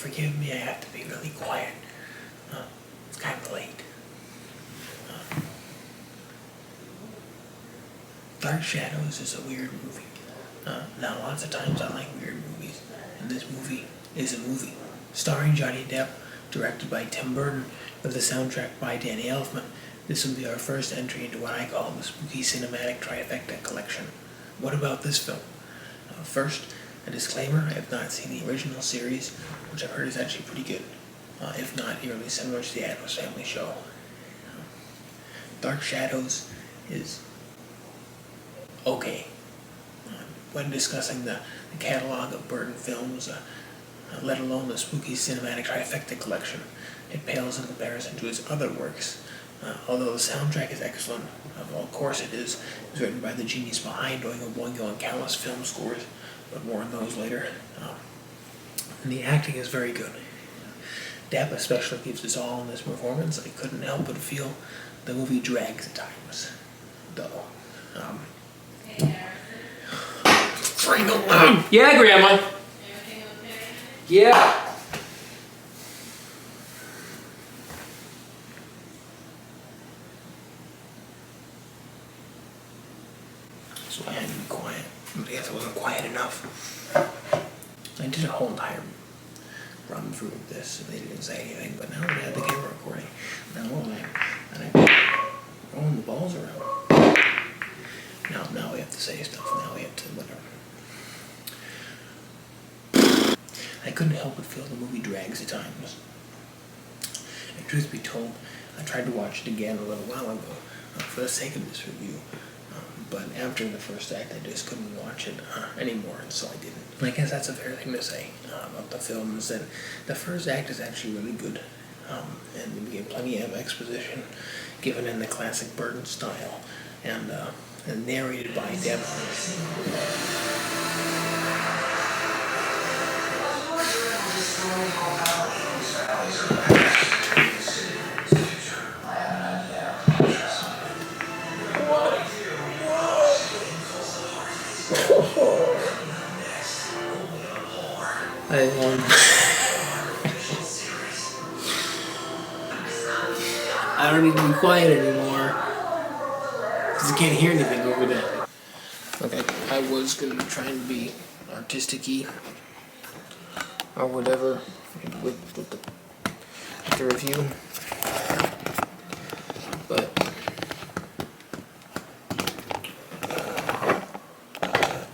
forgive me, I have to be really quiet. It's kind of late. Dark Shadows is a weird movie. Now, lots of times I like weird movies, and this movie is a movie. Starring Johnny Depp, directed by Tim Burton, with the soundtrack by Danny Elfman. This will be our first entry into what I call the spooky cinematic trifecta collection. What about this film? First, a disclaimer, I have not seen the original series, which I've heard is actually pretty good. If not, eerily similar to the Addams Family show. Dark Shadows is okay. When discussing the catalog of Burton films, let alone the spooky cinematic trifecta collection, it pales in comparison to his other works. Although the soundtrack is excellent, of course it is. It was written by the genius behind Oingo Boingo and countless film scores, but more on those later. And the acting is very good. Depp especially gives his all in this performance. I couldn't help but feel the movie drags at times, though. Yeah, Grandma. Yeah. So I had to be quiet, but I guess I wasn't quiet enough. I did a whole entire run through of this, so they didn't say anything, but now we have the camera recording. Now I'm rolling the balls around. Now we have to say stuff. Now we have to whatever. I couldn't help but feel the movie drags at times. And truth be told, I tried to watch it again a little while ago for the sake of this review. But after the first act, I just couldn't watch it anymore, and so I didn't. And I guess that's a fair thing to say about the film, is that the first act is actually really good. And we get plenty of exposition given in the classic Burton style, and narrated by Depp. I don't need to be quiet anymore, because I can't hear anything over that. Okay, I was going to be trying to be artistic-y, or whatever, with the review, but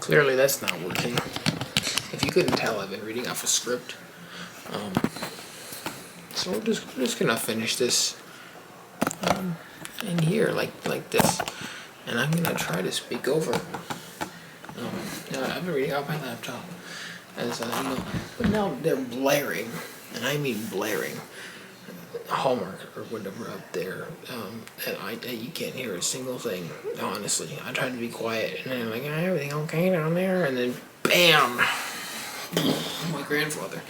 clearly that's not working. If you couldn't tell, I've been reading off a script, so we're just gonna finish this in here like this, and I'm gonna try to speak over. I've been reading off my laptop, as but now they're blaring, and I mean blaring, Hallmark or whatever up there, and you can't hear a single thing. Honestly, I tried to be quiet, and I'm like, everything okay down there, and then bam, my grandfather.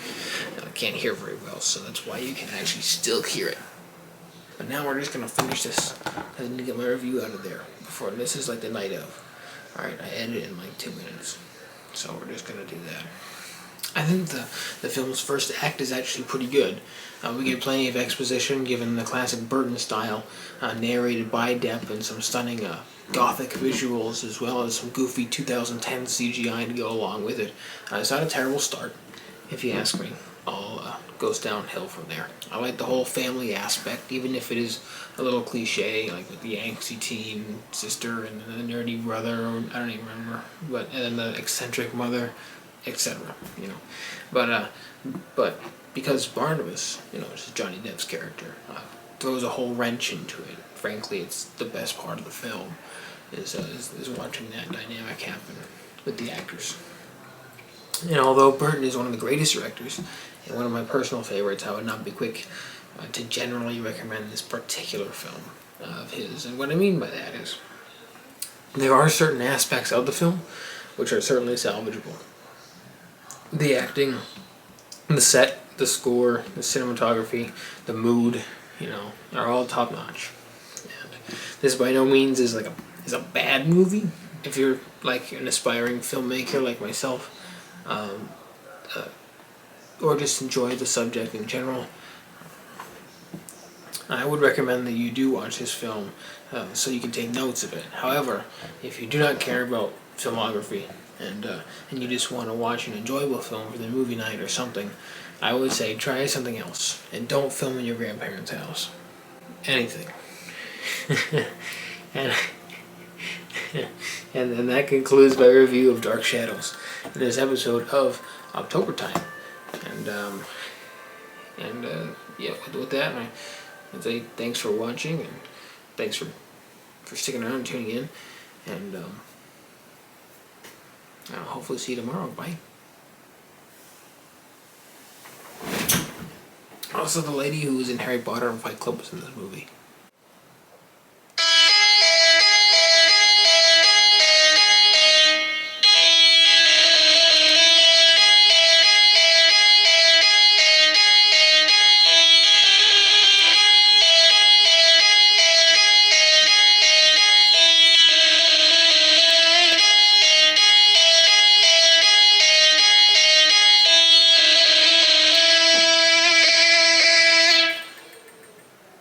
I can't hear very well, so that's why you can actually still hear it. But now we're just gonna finish this. I need to get my review out of there before this is like the night of. Alright, I edited in like 2 minutes, so we're just gonna do that. I think the film's first act is actually pretty good. We get plenty of exposition given the classic Burton style, narrated by Depp, and some stunning gothic visuals, as well as some goofy 2010 CGI to go along with it. It's not a terrible start, if you ask me. All goes downhill from there. I like the whole family aspect, even if it is a little cliche, like with the angsty teen sister and the nerdy brother, or I don't even remember, and then the eccentric mother, etc. But because Barnabas, it's Johnny Depp's character, throws a whole wrench into it. Frankly, it's the best part of the film, is watching that dynamic happen with the actors. And although Burton is one of the greatest directors, and one of my personal favorites, I would not be quick to generally recommend this particular film of his. And what I mean by that is, there are certain aspects of the film which are certainly salvageable. The acting, the set, the score, the cinematography, the mood, are all top notch. And this by no means is a bad movie. If you're like an aspiring filmmaker like myself, or just enjoy the subject in general, I would recommend that you do watch this film so you can take notes of it. However, if you do not care about filmography and you just want to watch an enjoyable film for the movie night or something, I would say try something else and don't film in your grandparents' house. Anything. and and that concludes my review of Dark Shadows in this episode of October Time. And yeah, with that, I'd say thanks for watching and thanks for sticking around and tuning in. And I'll hopefully see you tomorrow. Bye. Also, the lady who was in Harry Potter and Fight Club was in this movie.